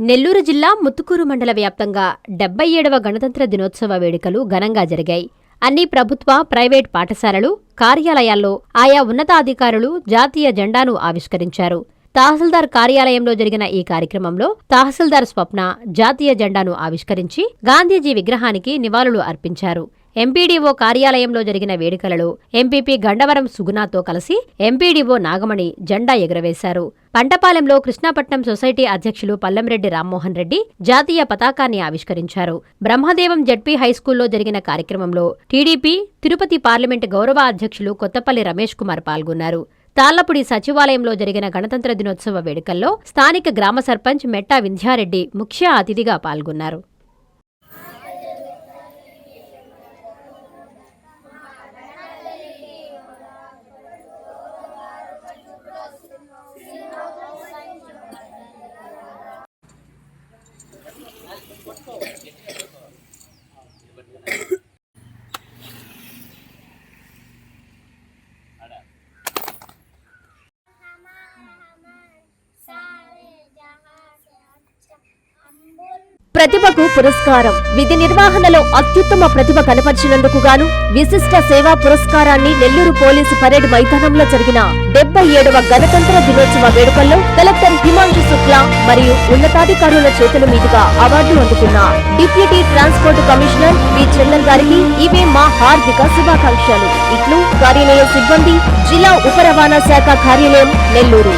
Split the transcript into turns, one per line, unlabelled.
నెల్లూరు జిల్లా ముత్తుకూరు మండల వ్యాప్తంగా 77వ గణతంత్ర దినోత్సవ వేడుకలు ఘనంగా జరిగాయి. అన్ని ప్రభుత్వ, ప్రైవేట్ పాఠశాలలు, కార్యాలయాల్లో ఆయా ఉన్నతాధికారులు జాతీయ జెండాను ఆవిష్కరించారు. తహసీల్దార్ కార్యాలయంలో జరిగిన ఈ కార్యక్రమంలో తహసీల్దార్ స్వప్న జాతీయ జెండాను ఆవిష్కరించి గాంధీజీ విగ్రహానికి నివాళులు అర్పించారు. ఎంపీడీఓ కార్యాలయంలో జరిగిన వేడుకలలో ఎంపీపీ గండవరం సుగుణాతో కలిసి ఎంపీడీఓ నాగమణి జెండా ఎగురవేశారు. పంటపాలెంలో కృష్ణాపట్నం సొసైటీ అధ్యక్షులు పల్లంరెడ్డి రామ్మోహన్ రెడ్డి జాతీయ పతాకాన్ని ఆవిష్కరించారు. బ్రహ్మదేవం జడ్పీ హైస్కూల్లో జరిగిన కార్యక్రమంలో టీడీపీ తిరుపతి పార్లమెంటు గౌరవ అధ్యక్షులు కొత్తపల్లి రమేష్ కుమార్ పాల్గొన్నారు. తాళ్లపూడి సచివాలయంలో జరిగిన గణతంత్ర దినోత్సవ వేడుకల్లో స్థానిక గ్రామ సర్పంచ్ మెట్టా వింధ్యారెడ్డి ముఖ్య అతిథిగా పాల్గొన్నారు.
ప్రతిభకు పురస్కారం. విధి నిర్వహణలో అత్యుత్తమ ప్రతిభ కనపరిచినందుకు గాను విశిష్ట సేవా పురస్కారాన్ని నెల్లూరు పోలీసు పరేడ్ మైదానంలో జరిగిన 77వ గణతంత్ర దినోత్సవ వేడుకల్లో కలెక్టర్ హిమాంశు శుక్లా మరియు ఉన్నతాధికారుల చేతుల మీదుగా అవార్డు అందుకున్న డిప్యూటీ ట్రాన్స్పోర్ట్ కమిషనర్ వి చెల్లర్ గారికి ఇవే మా హార్దిక శుభాకాంక్షలు. ఇట్లు కార్యాలయ సిబ్బంది, జిల్లా ఉప రవాణా శాఖ కార్యాలయం, నెల్లూరు.